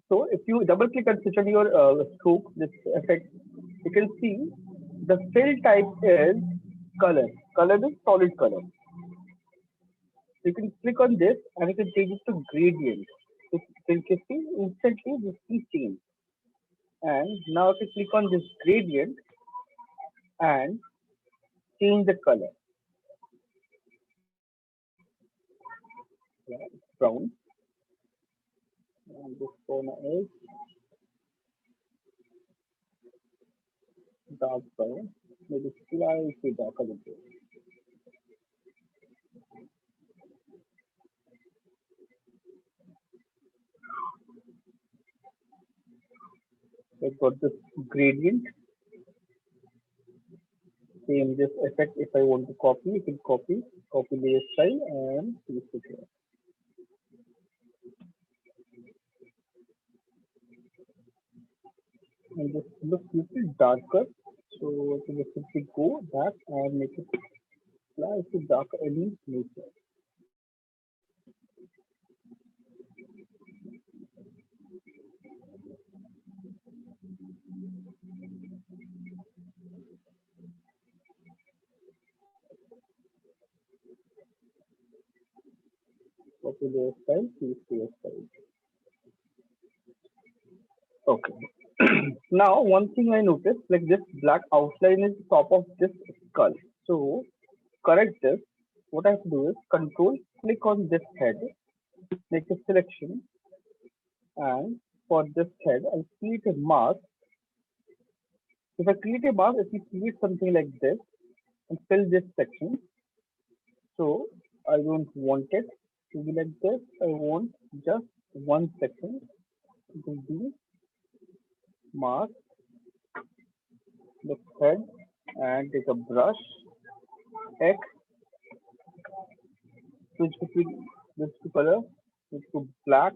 So if you double click and switch on your stroke, this effect, you can see the fill type is color. Color is solid color. So you can click on this and you can change it to gradient. So you can see instantly this is changed. And now if you click on this gradient and change the color, yeah, it's brown. And this corner is dark brown, maybe slightly darker than this. I've got this gradient. Same this effect. If I want to copy, you can copy layer style and paste it here. And this looks little darker. So I can just simply go back and make it slightly darker any nature. Copy layer style, paste layer style. Okay. Now one thing I noticed, like this black outline is top of this skull. So correct this. What I have to do is control click on this head, make a selection, and for this head, I'll create a mask. If I create a mask, if you create something like this and fill this section, so I don't want it to be like this. I want just one section. It will be mask, the head, and take a brush, X, switch between this two color, switch to black,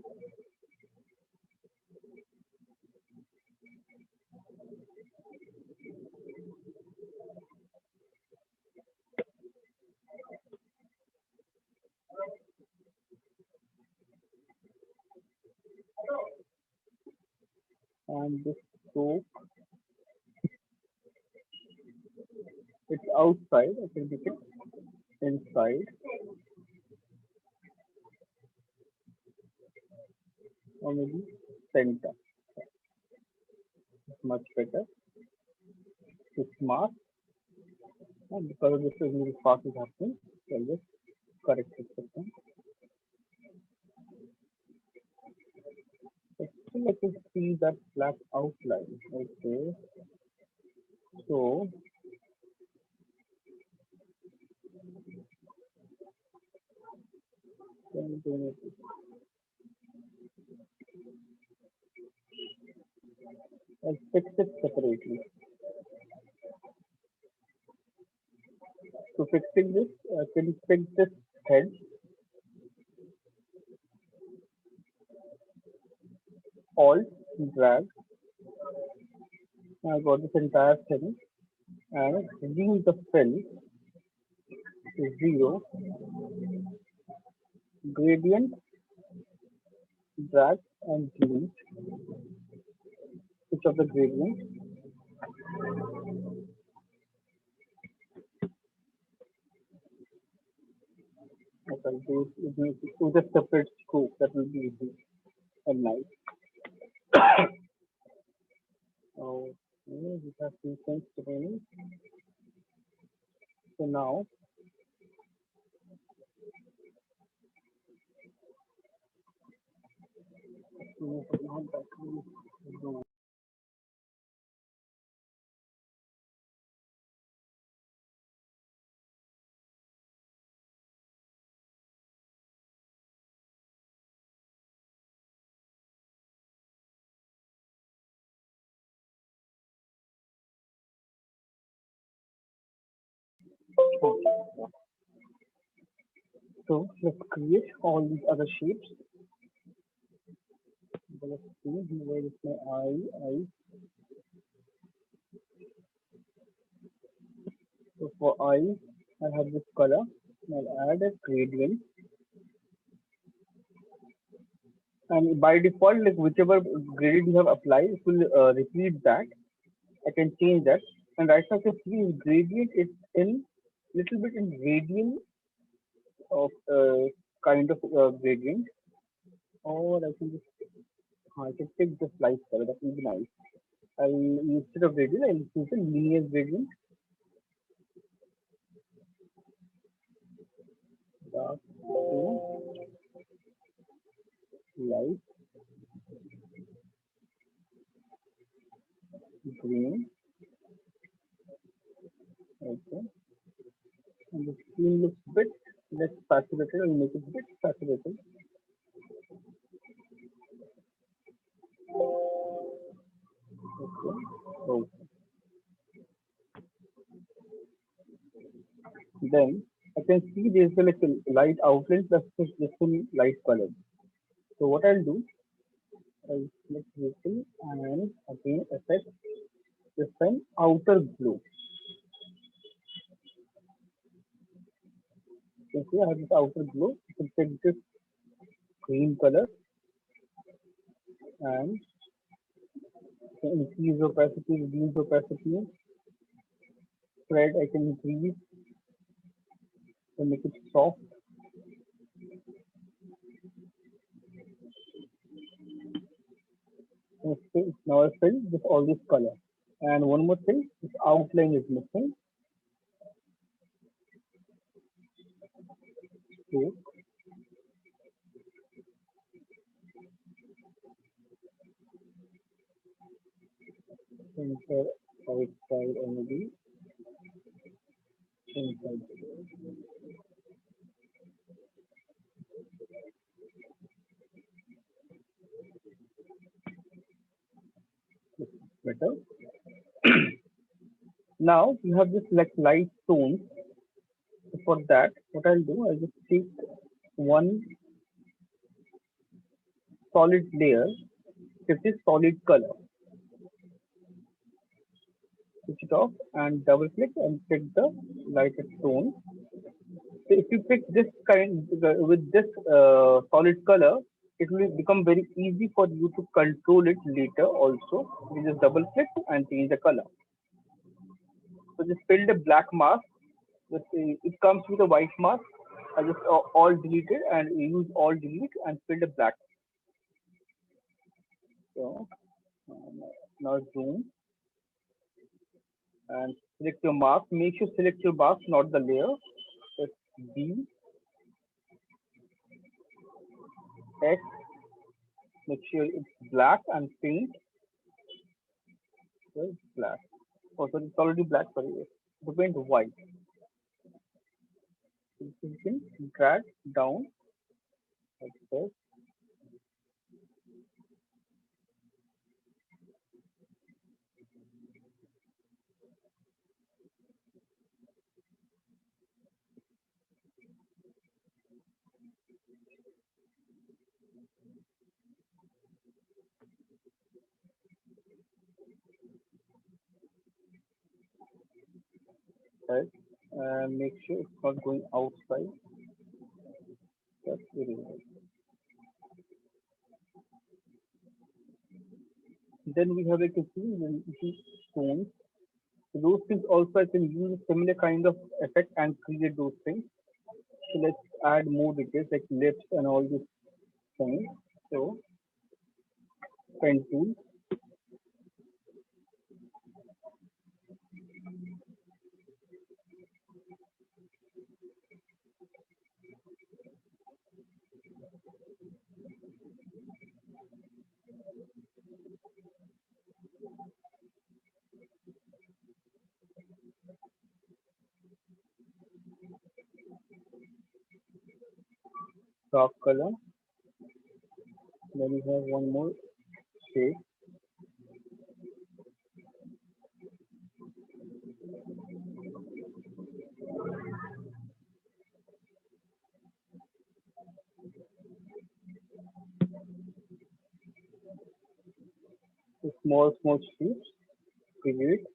and this stroke. It's outside. I can make it inside, or maybe center. It's much better. It's mask, and because of this is really fast is happening, so I'll just correct it. Still, I can see that black outline. Okay, so then I'll fix it separately. So fixing this, I can fix this head, alt, drag. I got this entire thing and reduce the fill to 0, gradient, drag and delete each of the gradient. What I'll do is with a separate scope, that will be easy and nice. So we have two things remaining. So now so let's create all these other shapes. So let's see where is my eye. So for eye, I have this color. I'll add a gradient And by default, like whichever gradient you have applied, it will repeat that. I can change that. And right now, I can see gradient is in little bit in radian of kind of gradient. Or I can just I can pick this light color. That will be nice. Instead of gradient, I'll choose a linear gradient. Dark to light green. Okay. And the screen looks bit less saturated. I'll make it bit saturated. Okay. So then I can see there's like a light outline plus this full light color. So what I'll do, I'll select vehicle and again effect this time outer glow. You can see I have this outer glow. You can take this green color and increase opacity, reduce opacity, spread I can increase to make it soft. Now I fill with all this color. And one more thing, this outline is missing. So enter outside ND inside. Better. Now you have this like light tones. So for that, what I'll do, I'll just take one solid layer, which is solid color. Switch it off and double click and pick the lighter tone. So if you pick this kind with this solid color, it will become very easy for you to control it later also. You just double click and change the color. So just build a black mask. It comes with a white mask. I just all delete it and use all delete and build a black. So now zoom and select your mask. Make sure select your mask, not the layer. It's B X. Make sure it's black and paint. So it's black. Oh, so it's already black. Sorry, the paint white. So you can drag down like this. Right? And make sure it's not going outside. That's very nice. Then we have like a few stones. So those things also I can use a similar kind of effect and create those things. So let's add more details like lips and all these things. So pen tool, dark color. Then we have one more shade. So small shapes. Create.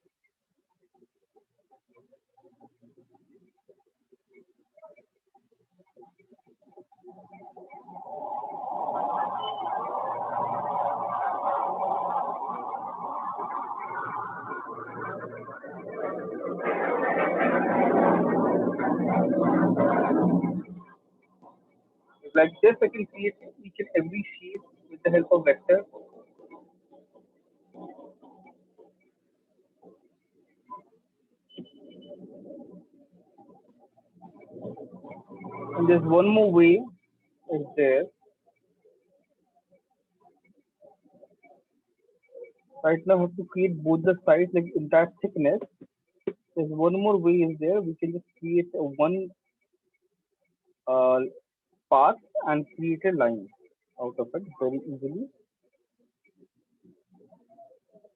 Like this, I can create each and every shape with the help of vector. And there's one more way is there. Right now, I have to create both the sides, like entire thickness. There's one more way is there. We can just create a one uh, path and create a line out of it very easily.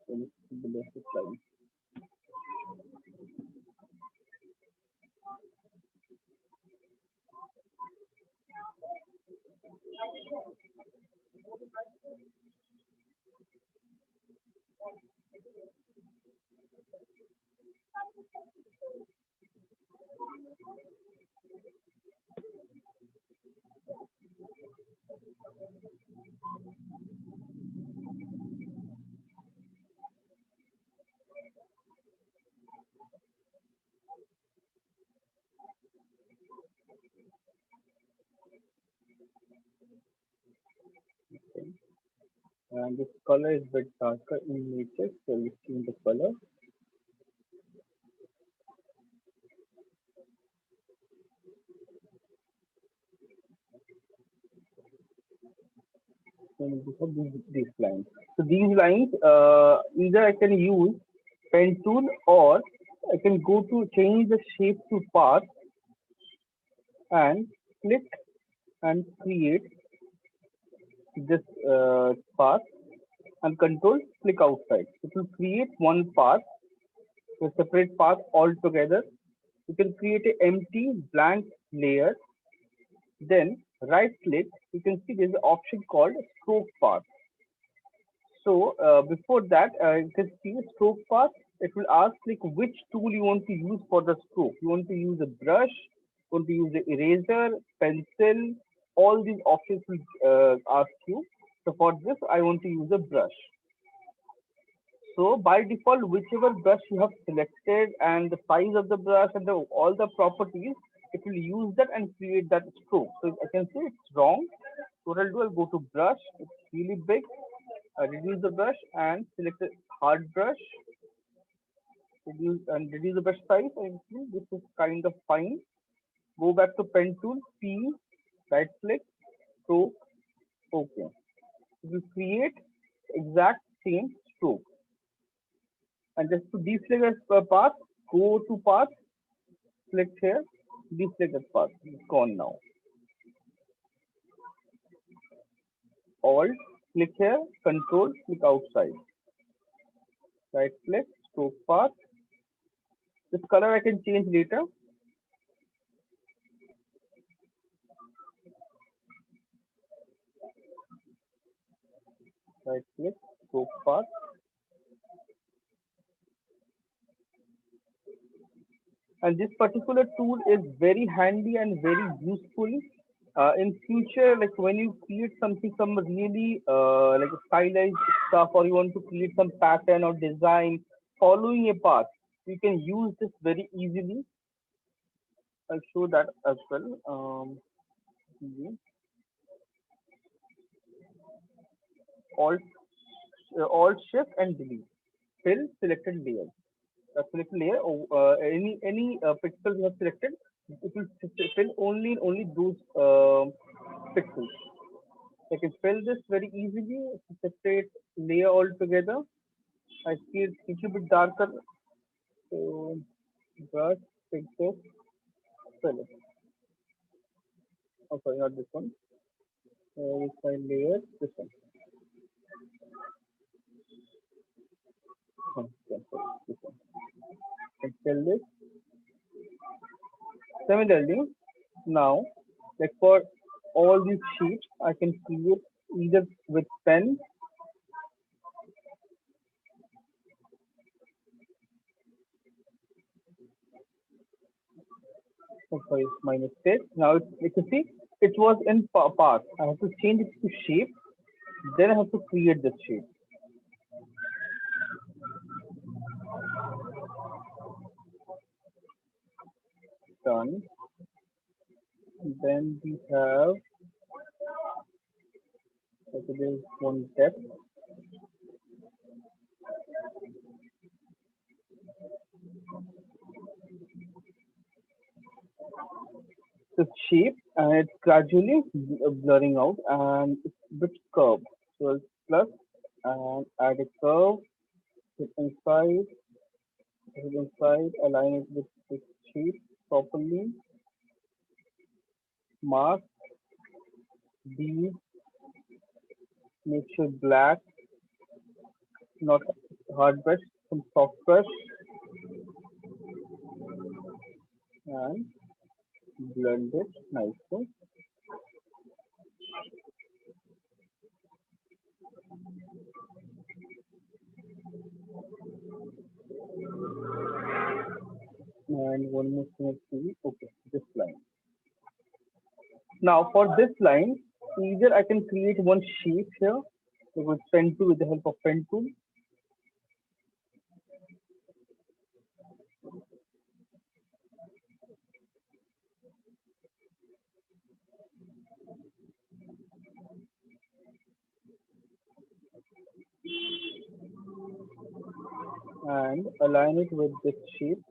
So let's see the basic line. Okay. And this color is a bit darker in nature, so we change the color. And we have these lines. So these lines, either I can use pen tool or I can go to change the shape to path and click and create this path and control click outside. It will create one path, a separate path altogether. You can create an empty blank layer. Then right click, you can see there's an option called stroke path. So before that, you can see stroke path. It will ask like which tool you want to use for the stroke. You want to use a brush, you want to use the eraser, pencil. All these options will ask you. So for this, I want to use a brush. So by default, whichever brush you have selected and the size of the brush and all the properties, it will use that and create that stroke. So I can say it's wrong. So what I'll do, I'll go to brush. It's really big. I reduce the brush and select a hard brush. Reduce the brush size. And see, this is kind of fine. Go back to pen tool, P, right click, stroke, OK. It will create exact same stroke. And just to deselect a path, go to path, click here, deselect that path. It's gone now. Alt, click here, control, click outside. Right click, stroke path. This color I can change later. Right click, stroke path. And this particular tool is very handy and very useful in future, like when you create something, some really like stylized stuff, or you want to create some pattern or design following a path, you can use this very easily. I'll show that as well. Mhm. alt alt shift and delete, fill selected layer. Selected layer, any pixels you have selected, it will fill only those pixels. I can fill this very easily. Separate layer altogether. I see it's a little bit darker. So brush, pixel, fill it. Oh, sorry, not this one. Which side layer? This one. Oh, yeah, sorry, this one. I fill this. Similarly, now, like for all these sheets, I can create either with pen. Oh, sorry, it's my mistake. Now, you can see it was in path. I have to change it to shape. Then I have to create the shape. Done. Then we have Okay, there's one depth. The shape and it's gradually blurring out and it's a bit curved. So it's plus and add a curve, hit inside, align it with the shape properly, mask, these, make sure black, not hard brush, some soft brush and blend it nicely. And one more thing, let's see. Okay, this line. Now for this line, either I can create one shape here with pen tool with the help of pen tool, and align it with this shape.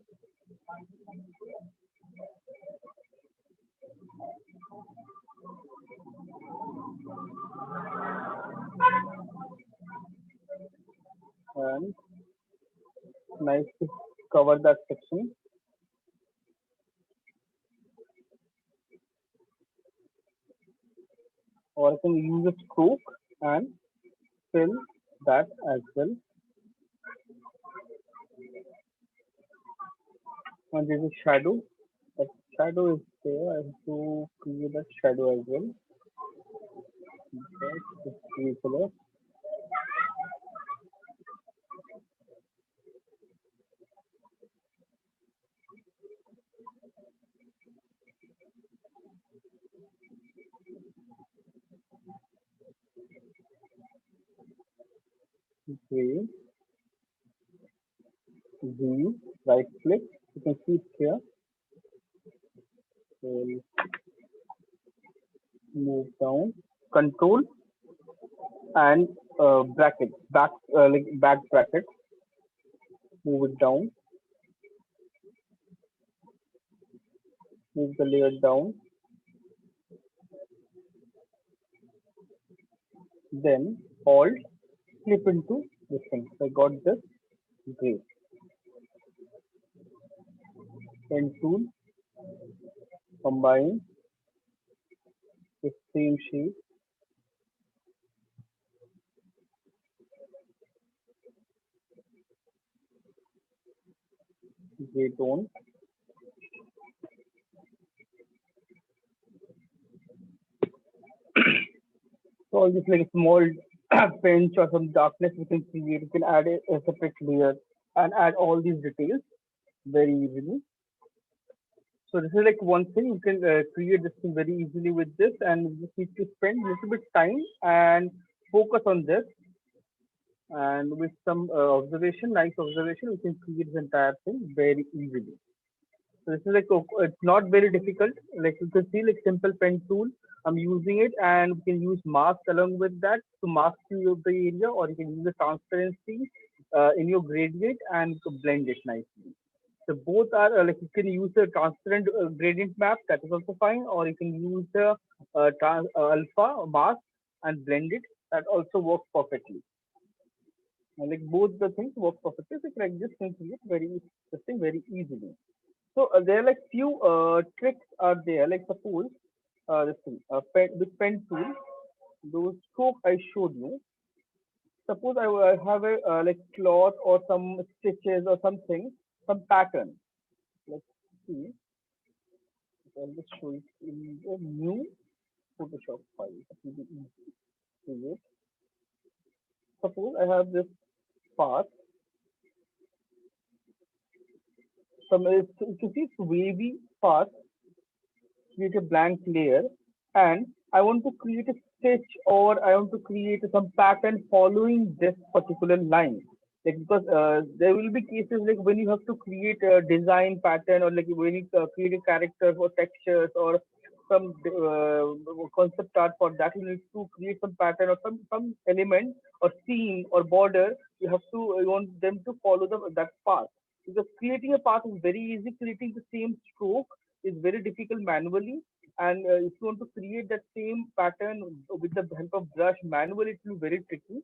And nice to cover that section. Or I can use a stroke and fill that as well. And there's a shadow. That shadow is there. I have to create a shadow as well. Okay, just three colors. Gray, Z, right click. You can see it here. So we'll move down. Control and bracket, like back bracket. Move it down. Move the layer down. Then Alt flip into this thing. So I got this gray. Pen tool, combine the same shape, gray tone. So all this like small pinch or some darkness we can create. We can add a separate layer and add all these details very easily. So this is like one thing you can create this thing very easily with this, and you just need to spend a little bit time and focus on this. And with some observation, nice observation, we can create this entire thing very easily. So this is like it's not very difficult. Like you can see, like simple pen tool. I'm using it, and we can use mask along with that to mask you the area, or you can use the transparency in your gradient and to blend it nicely. So both are like you can use the transparent gradient map, that is also fine, or you can use the alpha mask and blend it. That also works perfectly. Like both the things work perfectly. So like this can create this thing very easily. So there are like few tricks are there. Like suppose this thing, with pen tool, those stroke I showed you. Suppose I have a like cloth or some stitches or something, some pattern. Let's see. I'll just show it in the new Photoshop file. It will be easy to use. Suppose I have this path. Some you can see it's wavy path. Create a blank layer, and I want to create a sketch or I want to create some pattern following this particular line. Like because there will be cases like when you have to create a design pattern or like when you create a character or textures or some concept art. For that you need to create some pattern or some element or scene or border. You want them to follow that path, because creating a path is very easy. Creating the same stroke is very difficult manually. And if you want to create that same pattern with the help of brush manually, it will be very tricky.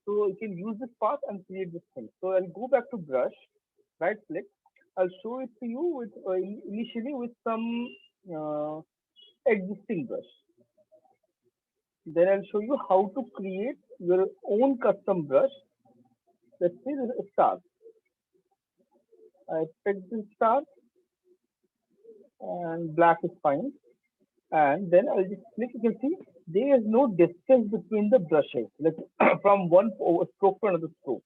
So you can use this path and create this thing. So I'll go back to brush, right click. I'll show it to you with initially with some uh, existing brush. Then I'll show you how to create your own custom brush. Let's say this is a star. I pick this star and black is fine. And then I'll just click. You can see there is no distance between the brushes, like from one stroke to another stroke.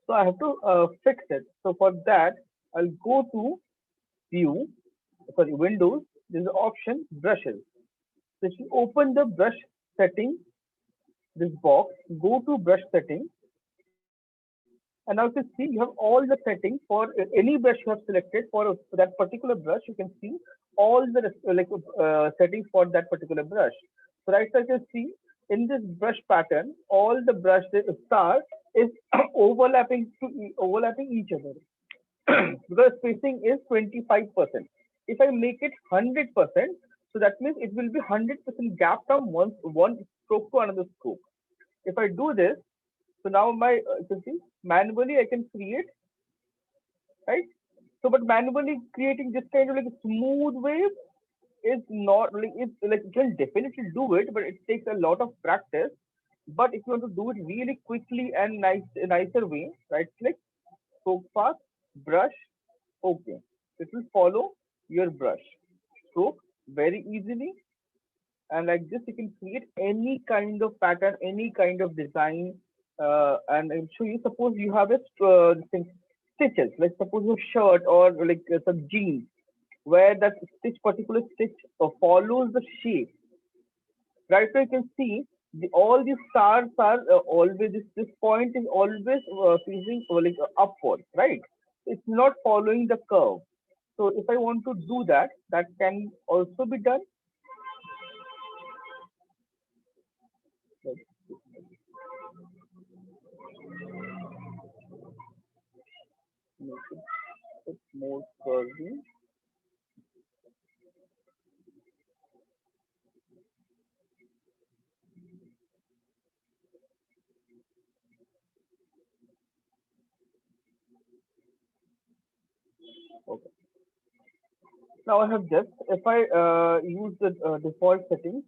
So I have to fix it. So for that, I'll go to View, sorry, Windows. There's an option Brushes. So if you open the brush setting, this box, go to brush setting, and now you can see you have all the settings for any brush you have selected for that particular brush. You can see all the settings for that particular brush. So right now you can see in this brush pattern, all the brush star is overlapping each other. Because spacing is 25%. If I make it 100%, so that means it will be 100% gap from one stroke to another stroke. If I do this, so now you can see manually I can create, right? So but manually creating this kind of like a smooth wave is not like, it's like you can definitely do it, but it takes a lot of practice. But if you want to do it really quickly and nicer way, right click, stroke path, brush, okay. It will follow your brush stroke very easily. And like this you can create any kind of pattern, any kind of design. And I'm sure you, suppose you have a thing, stitches, like suppose your shirt or like some jeans where that particular stitch follows the shape, right? So you can see all these stars are always this point is always facing upward, right? It's not following the curve. So if I want to do that, that can also be done. Let's make it a bit more curvy. Okay. Now I have just, if I use the default settings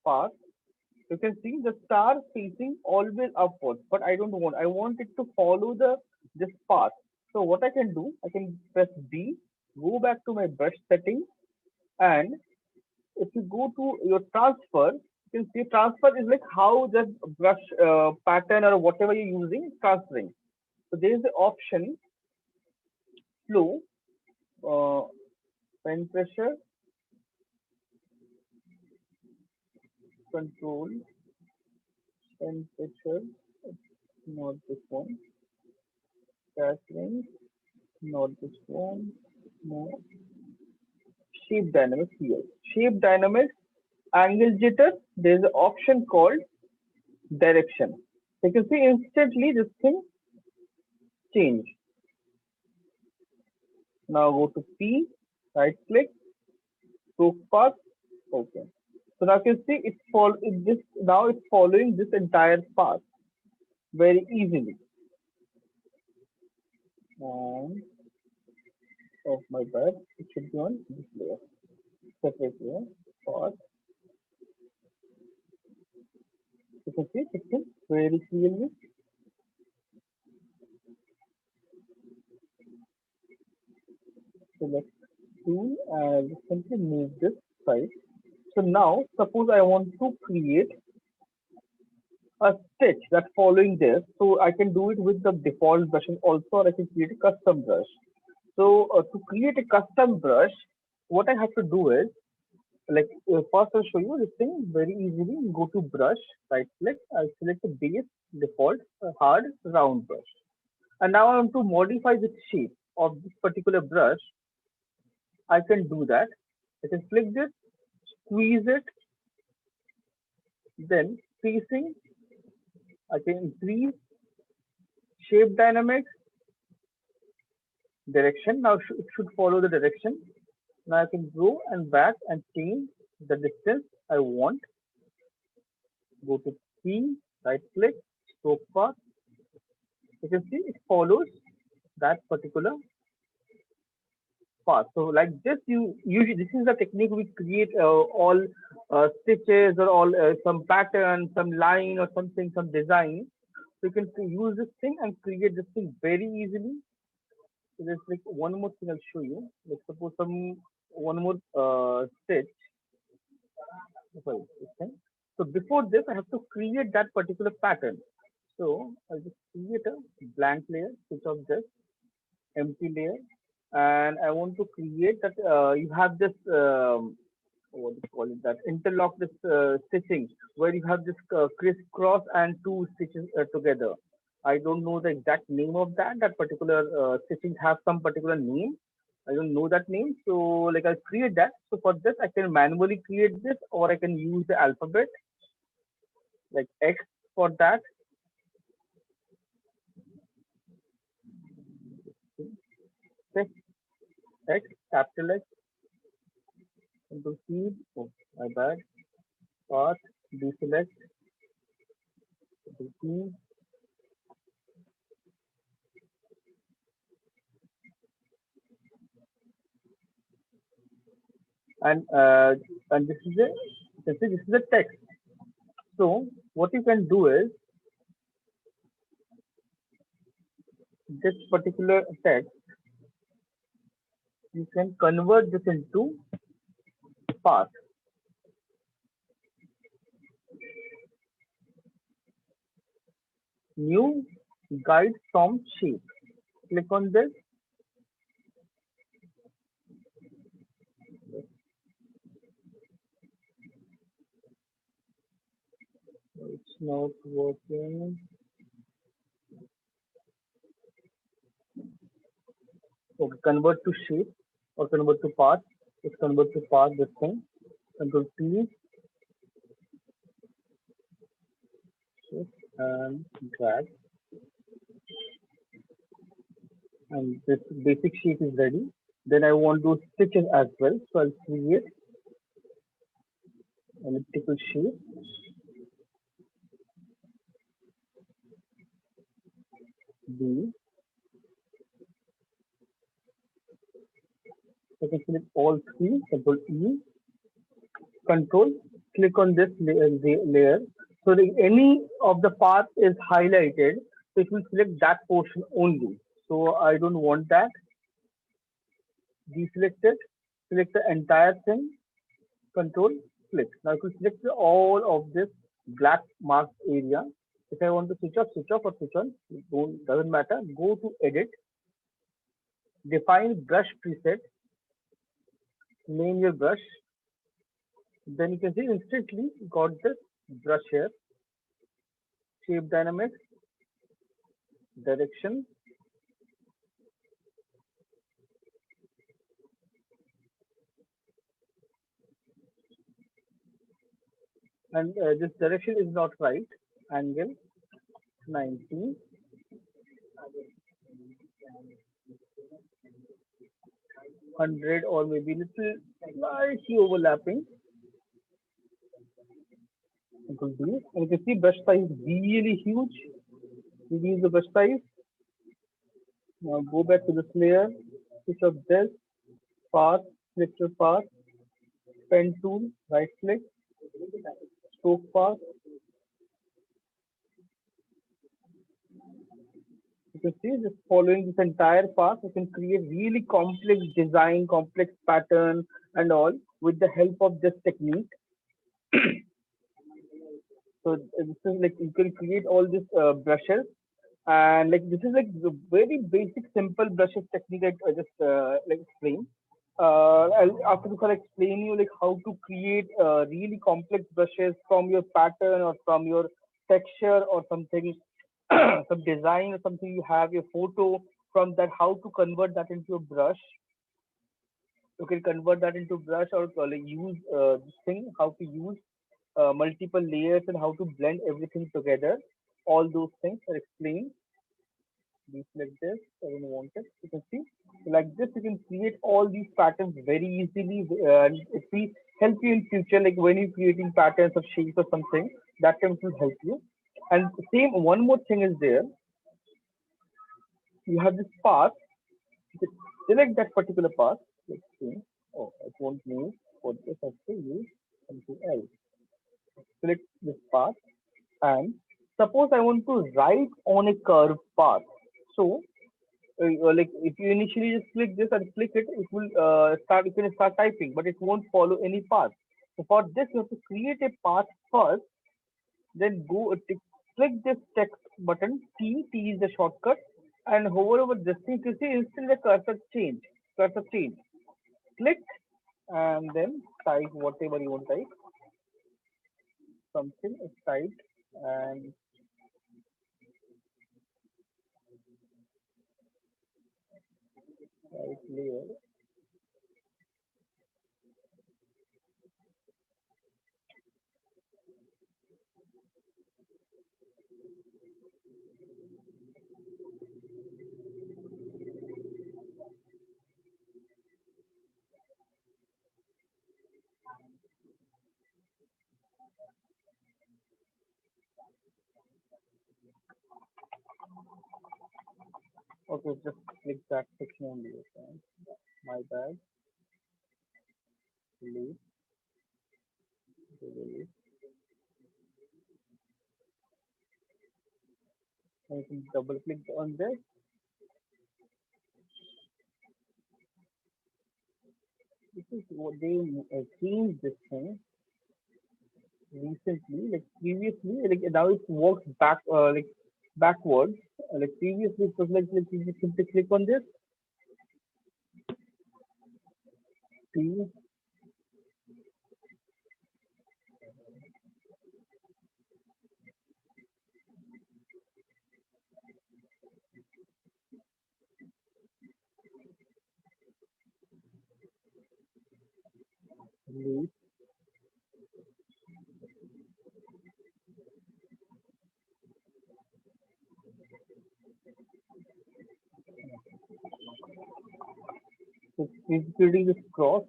path, you can see the star facing always upwards, but I don't want. I want it to follow this path. So what I can do, I can press B, go back to my brush setting, and if you go to your transfer, you can see transfer is like how the brush pattern or whatever you're using is transferring. So there is the option flow, uh, pen pressure, control, pen pressure, not this one, scattering, not this one, no, shape dynamics here. Shape dynamics, angle jitter, there's an option called direction. So you can see instantly this thing change. Now go to P, right click, stroke path, okay. So now you can see now it's following this entire path very easily. And oh my bad, it should be on this layer, separate layer, path. You can see it can very clearly. Select tool and simply move this side. So now suppose I want to create a stitch that's following this. So I can do it with the default brushes also, or I can create a custom brush. So to create a custom brush, what I have to do is first I'll show you this thing very easily. Go to brush, right click, I'll select the base default hard round brush. And now I want to modify the shape of this particular brush. I can do that. I can flick this, squeeze it, then spacing, I can increase shape dynamics, direction. Now it should follow the direction. Now I can go and back and change the distance I want. Go to P, right click, stroke path. You can see it follows that particular path. So like this, you usually this is the technique we create all stitches or all some pattern, some line or something, some design. So you can use this thing and create this thing very easily. So there's like one more thing I'll show you. Let's suppose some one more stitch. Sorry, this thing. So before this, I have to create that particular pattern. So I'll just create a blank layer, switch off this empty layer, and I want to create that. You have this what do you call it? That interlock this stitching where you have this crisscross and two stitches together. I don't know the exact name of that. That particular stitching have some particular name. I don't know that name. So like I'll create that. So for this, I can manually create this, or I can use the alphabet like X for that. Okay. X, capital X, into seed. Oh, my bad. Path, deselect, into seed. And this is a this is a text. So what you can do is this particular text, you can convert this into path. New guide from shape. Click on this. It's not working. Okay, convert to shape or convert to path. Let's convert to path this thing. Control T, shift and drag. And this basic shape is ready. Then I want those stitches as well. So I'll create elliptical shape. B. I can select all three. Control E. Control. Click on this layer. So any of the path is highlighted. So it will select that portion only. So I don't want that. Deselect it. Select the entire thing. Control. Click. Now I will select all of this black marked area. If I want to switch off or switch on, doesn't matter. Go to edit. Define brush preset. Name your brush. Then you can see instantly got this brush here. Shape dynamics, direction, and this direction is not right. Angle 90, 100, or maybe little slightly overlapping. And you can see brush size really huge. Reduce the brush size. Now go back to this layer. Switch up this path, select your path, pen tool, right click, stroke path. You can see just following this entire path, you can create really complex design, complex pattern, and all with the help of this technique. So this is like you can create all these brushes, and like this is like the very basic, simple brushes technique I just like explain. After this, I'll explain you like how to create really complex brushes from your pattern or from your texture or something, some design or something you have your photo from that, how to convert that into a brush. You can convert that into brush or like use this thing, how to use multiple layers and how to blend everything together. All those things are explained. Deselect this. I don't want it. You can see like this. You can create all these patterns very easily, and it will help you in future. Like when you're creating patterns of shapes or something, that can will help you. And same one more thing is there. You have this path. You can select that particular path. Let's see. Oh, it won't move. For this, I have to use something else. Select this path, and suppose I want to write on a curved path. So like if you initially just click this and click it, it will start. You can start typing, but it won't follow any path. So for this, you have to create a path first, then go click this text button. T is the shortcut, and hover over this thing. You see instantly the cursor change. Cursor change. Click and then type whatever you want to type. Something is typed and type layer. Okay, just click that section only. Okay. My bad. Delete. Delete. And you can double click on this. This is what they changed this thing recently. Like previously, like now it works back, like backwards. Like previously, it was like you just simply click on this. See, delete. So it's creating this cross.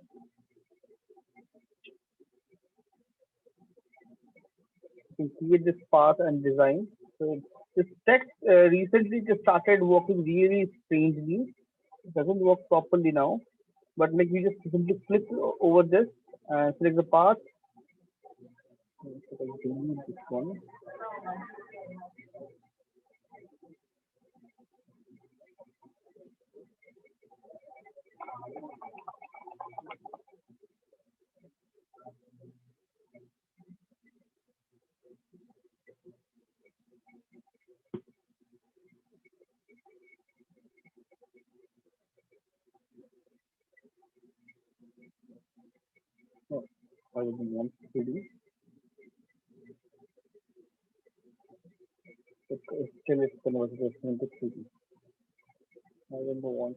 You can create this path and design. So this text recently just started working really strangely. It doesn't work properly now. But like we just simply click over this and select the path. So I delete this one. No, I don't want to do. It's still it's converted into 3D. I don't want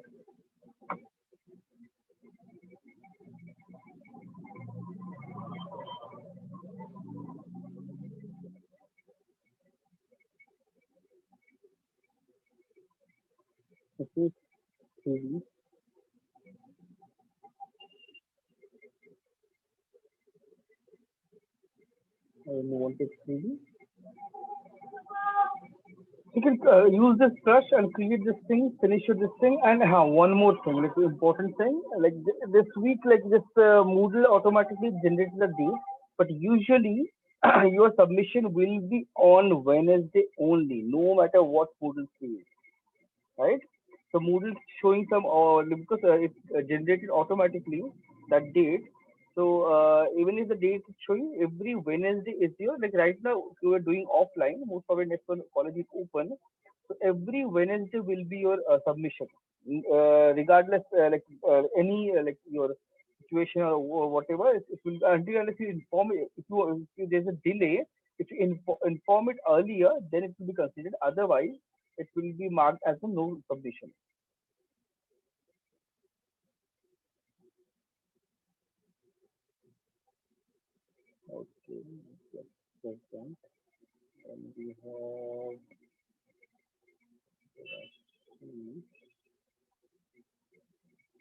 to see 3D. I don't want it 3D. You can use this brush and create this thing, finish with this thing, and one more thing, like the important thing, like this week, like this Moodle automatically generates the date, but usually your submission will be on Wednesday only, no matter what Moodle says, right? So Moodle is showing some, because it's generated automatically that date. So even if the date is showing every Wednesday is here, like right now you are doing offline, most probably next one college is open. So every Wednesday will be your submission, regardless any like your situation or whatever. It will until unless you inform it. If there's a delay, if you inform it earlier, then it will be considered. Otherwise, it will be marked as a no submission. Okay, just present. And we have Rashmi,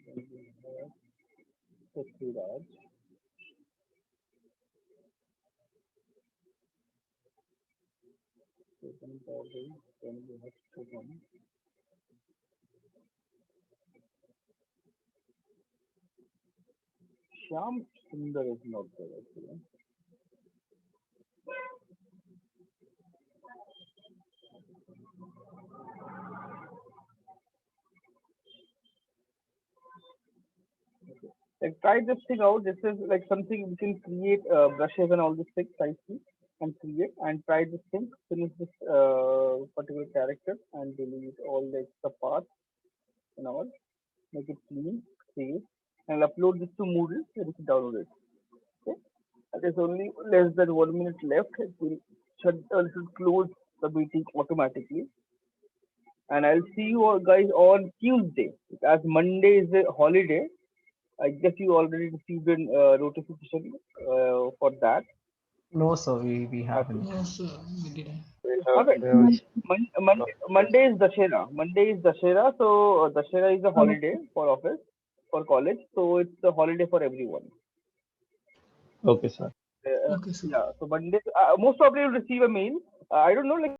then we have Prithviraj, then Bobby, then we have Shubham. Shyam Sundar is not there actually. Like try this thing out. This is like something we can create brushes and all these things nicely and create and try this thing. Finish this particular character and delete all the extra parts and all. Make it clean, save, and upload this to Moodle. So you can download it. Okay. There's only less than 1 minute left. It will should close the meeting automatically. And I'll see you all guys on Tuesday. As Monday is a holiday, I guess you already received a notification for that. No, sir, we Okay. haven't. No, sir, we didn't. Okay. We have received Monday is Dashera. Monday is Dashera. So Dashera is a holiday for office, for college. So it's a holiday for everyone. okay, sir. Uh, Okay, sir. yeah. So Monday, most probably you'll receive a mail. I don't know, like